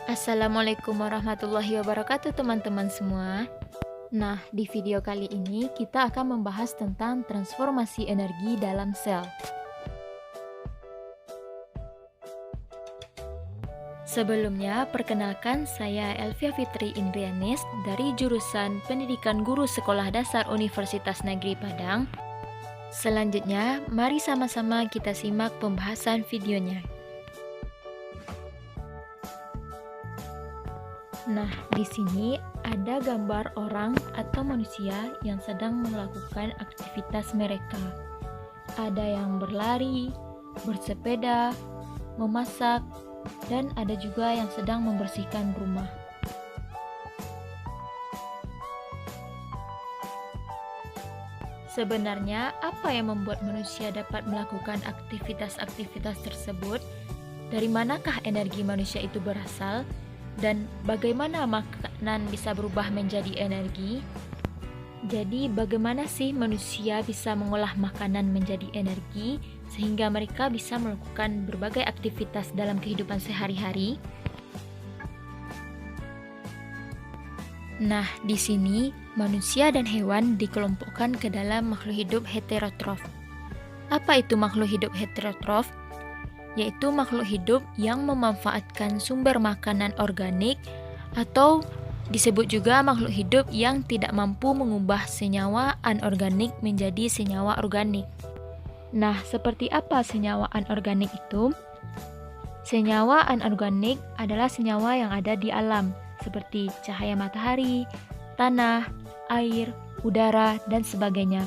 Assalamualaikum warahmatullahi wabarakatuh teman-teman semua. Nah, di video kali ini kita akan membahas tentang transformasi energi dalam sel. Sebelumnya, perkenalkan saya Elvia Fitri Indrianis dari jurusan Pendidikan Guru Sekolah Dasar Universitas Negeri Padang. Selanjutnya, mari sama-sama kita simak pembahasan videonya. Nah, di sini ada gambar orang atau manusia yang sedang melakukan aktivitas mereka. Ada yang berlari, bersepeda, memasak, dan ada juga yang sedang membersihkan rumah. Sebenarnya, apa yang membuat manusia dapat melakukan aktivitas-aktivitas tersebut? Dari manakah energi manusia itu berasal? Dan bagaimana makanan bisa berubah menjadi energi? Jadi, bagaimana sih manusia bisa mengolah makanan menjadi energi sehingga mereka bisa melakukan berbagai aktivitas dalam kehidupan sehari-hari? Nah, di sini manusia dan hewan dikelompokkan ke dalam makhluk hidup heterotrof. Apa itu makhluk hidup heterotrof? Yaitu makhluk hidup yang memanfaatkan sumber makanan organik atau disebut juga makhluk hidup yang tidak mampu mengubah senyawa anorganik menjadi senyawa organik. Nah, seperti apa senyawa anorganik itu? Senyawa anorganik adalah senyawa yang ada di alam, seperti cahaya matahari, tanah, air, udara, dan sebagainya.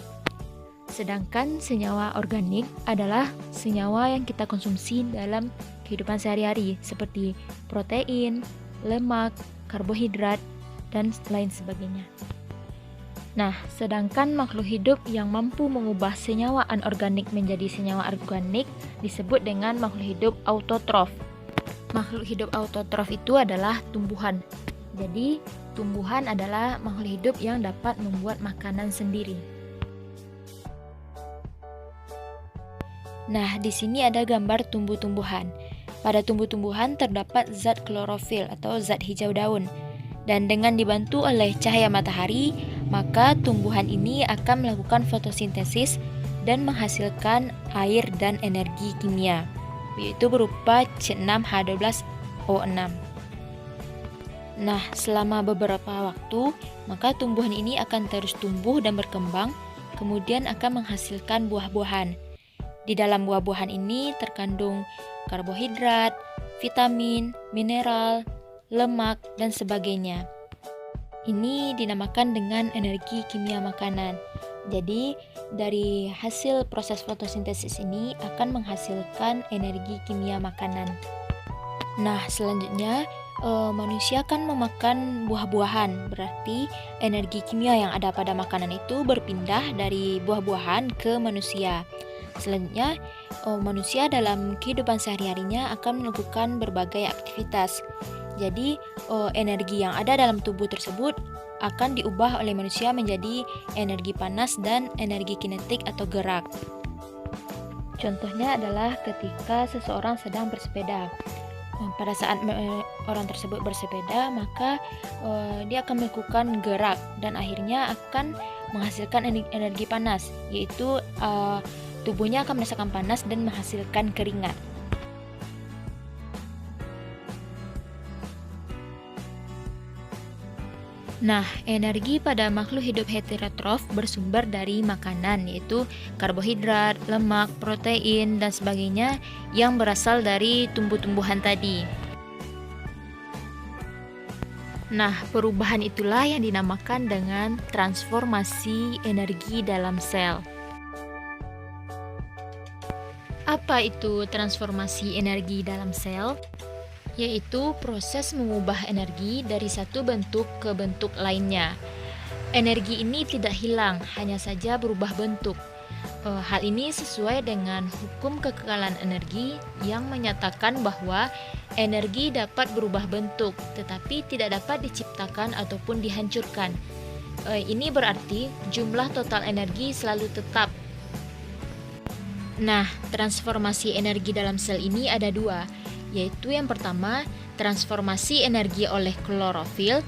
Sedangkan senyawa organik adalah senyawa yang kita konsumsi dalam kehidupan sehari-hari seperti protein, lemak, karbohidrat, dan lain sebagainya. Nah, sedangkan makhluk hidup yang mampu mengubah senyawa anorganik menjadi senyawa organik disebut dengan makhluk hidup autotrof. Makhluk hidup autotrof itu adalah tumbuhan. Jadi, tumbuhan adalah makhluk hidup yang dapat membuat makanan sendiri. Nah, di sini ada gambar tumbuh-tumbuhan. Pada tumbuh-tumbuhan terdapat zat klorofil atau zat hijau daun. Dan dengan dibantu oleh cahaya matahari, maka tumbuhan ini akan melakukan fotosintesis dan menghasilkan air dan energi kimia, yaitu berupa C6H12O6. Nah, selama beberapa waktu, maka tumbuhan ini akan terus tumbuh dan berkembang, kemudian akan menghasilkan buah-buahan. Di dalam buah-buahan ini terkandung karbohidrat, vitamin, mineral, lemak, dan sebagainya. Ini dinamakan dengan energi kimia makanan. Jadi, dari hasil proses fotosintesis ini akan menghasilkan energi kimia makanan. Nah, selanjutnya manusia akan memakan buah-buahan. Berarti energi kimia yang ada pada makanan itu berpindah dari buah-buahan ke manusia. Selanjutnya, manusia dalam kehidupan sehari-harinya akan melakukan berbagai aktivitas. Jadi, energi yang ada dalam tubuh tersebut akan diubah oleh manusia menjadi energi panas dan energi kinetik atau gerak. Contohnya adalah ketika seseorang sedang bersepeda. Pada saat orang tersebut bersepeda, maka dia akan melakukan gerak dan akhirnya akan menghasilkan energi panas, yaitu tubuhnya akan merasakan panas dan menghasilkan keringat. Nah, energi pada makhluk hidup heterotrof bersumber dari makanan, yaitu karbohidrat, lemak, protein, dan sebagainya yang berasal dari tumbuh-tumbuhan tadi. Nah, perubahan itulah yang dinamakan dengan transformasi energi dalam sel. Apa itu transformasi energi dalam sel? Yaitu proses mengubah energi dari satu bentuk ke bentuk lainnya. Energi ini tidak hilang, hanya saja berubah bentuk. Hal ini sesuai dengan hukum kekekalan energi yang menyatakan bahwa energi dapat berubah bentuk, tetapi tidak dapat diciptakan ataupun dihancurkan. Ini berarti jumlah total energi selalu tetap. Nah, transformasi energi dalam sel ini ada dua, yaitu yang pertama transformasi energi oleh klorofil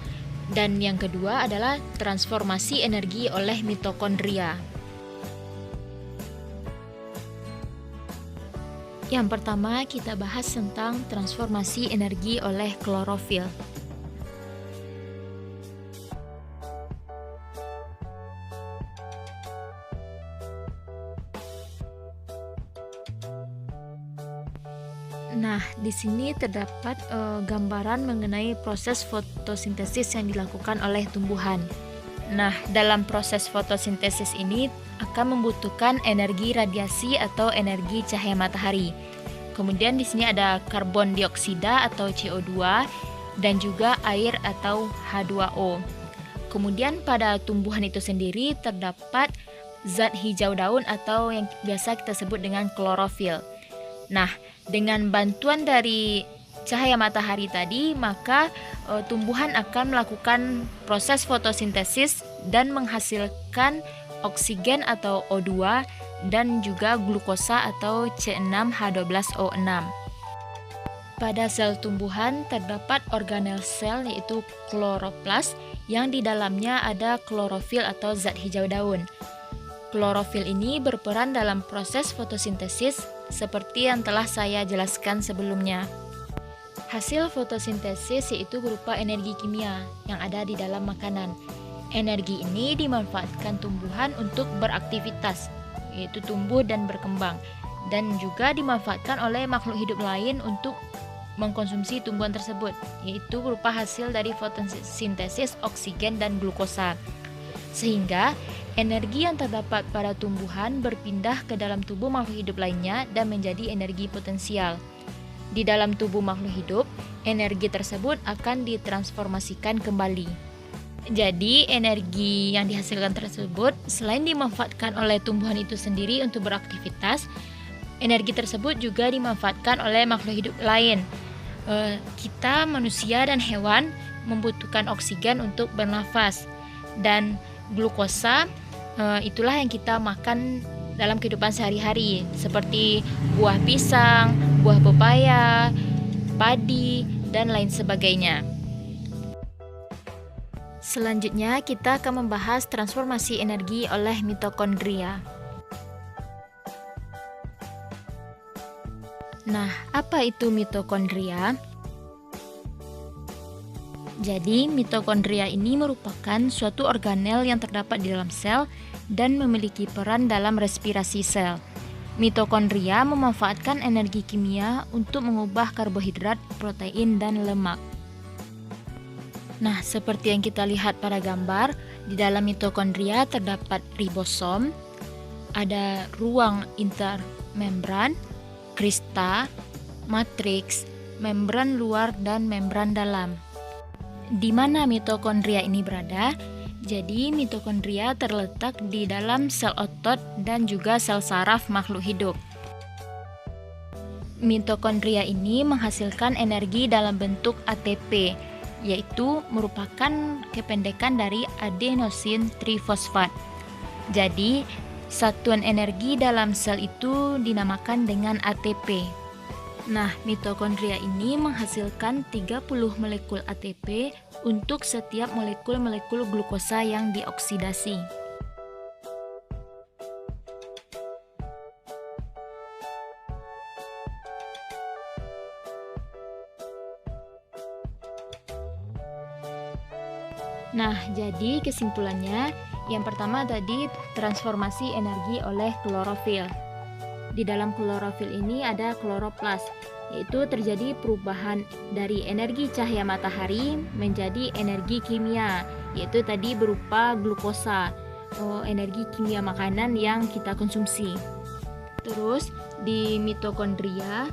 dan yang kedua adalah transformasi energi oleh mitokondria. Yang pertama kita bahas tentang transformasi energi oleh klorofil. Nah, di sini terdapat gambaran mengenai proses fotosintesis yang dilakukan oleh tumbuhan. Nah, dalam proses fotosintesis ini akan membutuhkan energi radiasi atau energi cahaya matahari. Kemudian di sini ada karbon dioksida atau CO2 dan juga air atau H2O. Kemudian pada tumbuhan itu sendiri terdapat zat hijau daun atau yang biasa kita sebut dengan klorofil. Nah, dengan bantuan dari cahaya matahari tadi, maka tumbuhan akan melakukan proses fotosintesis dan menghasilkan oksigen atau O2 dan juga glukosa atau C6H12O6. Pada sel tumbuhan terdapat organel sel yaitu kloroplas yang di dalamnya ada klorofil atau zat hijau daun. Klorofil ini berperan dalam proses fotosintesis seperti yang telah saya jelaskan sebelumnya. Hasil fotosintesis yaitu berupa energi kimia yang ada di dalam makanan. Energi ini dimanfaatkan tumbuhan untuk beraktivitas, yaitu tumbuh dan berkembang, dan juga dimanfaatkan oleh makhluk hidup lain untuk mengkonsumsi tumbuhan tersebut, yaitu berupa hasil dari fotosintesis oksigen dan glukosa. Sehingga energi yang terdapat pada tumbuhan berpindah ke dalam tubuh makhluk hidup lainnya dan menjadi energi potensial. Di dalam tubuh makhluk hidup, energi tersebut akan ditransformasikan kembali. Jadi, energi yang dihasilkan tersebut selain dimanfaatkan oleh tumbuhan itu sendiri untuk beraktivitas, energi tersebut juga dimanfaatkan oleh makhluk hidup lain. Kita, manusia dan hewan membutuhkan oksigen untuk bernafas, dan glukosa itulah yang kita makan dalam kehidupan sehari-hari, seperti buah pisang, buah pepaya, padi, dan lain sebagainya. Selanjutnya kita akan membahas transformasi energi oleh mitokondria. Nah, apa itu mitokondria? Jadi, mitokondria ini merupakan suatu organel yang terdapat di dalam sel dan memiliki peran dalam respirasi sel. Mitokondria memanfaatkan energi kimia untuk mengubah karbohidrat, protein, dan lemak. Nah, seperti yang kita lihat pada gambar, di dalam mitokondria terdapat ribosom, ada ruang intermembran, krista, matriks, membran luar, dan membran dalam. Di mana mitokondria ini berada? Jadi, mitokondria terletak di dalam sel otot dan juga sel saraf makhluk hidup. Mitokondria ini menghasilkan energi dalam bentuk ATP, yaitu merupakan kependekan dari adenosin trifosfat. Jadi, satuan energi dalam sel itu dinamakan dengan ATP. Nah, mitokondria ini menghasilkan 30 molekul ATP untuk setiap molekul-molekul glukosa yang dioksidasi. Nah, jadi kesimpulannya, yang pertama tadi transformasi energi oleh klorofil. Di dalam klorofil ini ada kloroplas, yaitu terjadi perubahan dari energi cahaya matahari menjadi energi kimia, yaitu tadi berupa glukosa, energi kimia makanan yang kita konsumsi. Terus di mitokondria,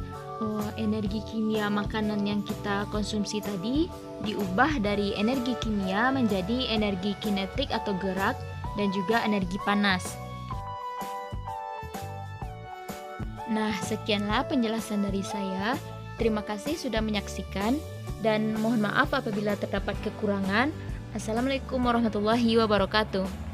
energi kimia makanan yang kita konsumsi tadi diubah dari energi kimia menjadi energi kinetik atau gerak dan juga energi panas. Nah, sekianlah penjelasan dari saya. Terima kasih sudah menyaksikan dan mohon maaf apabila terdapat kekurangan. Assalamualaikum warahmatullahi wabarakatuh.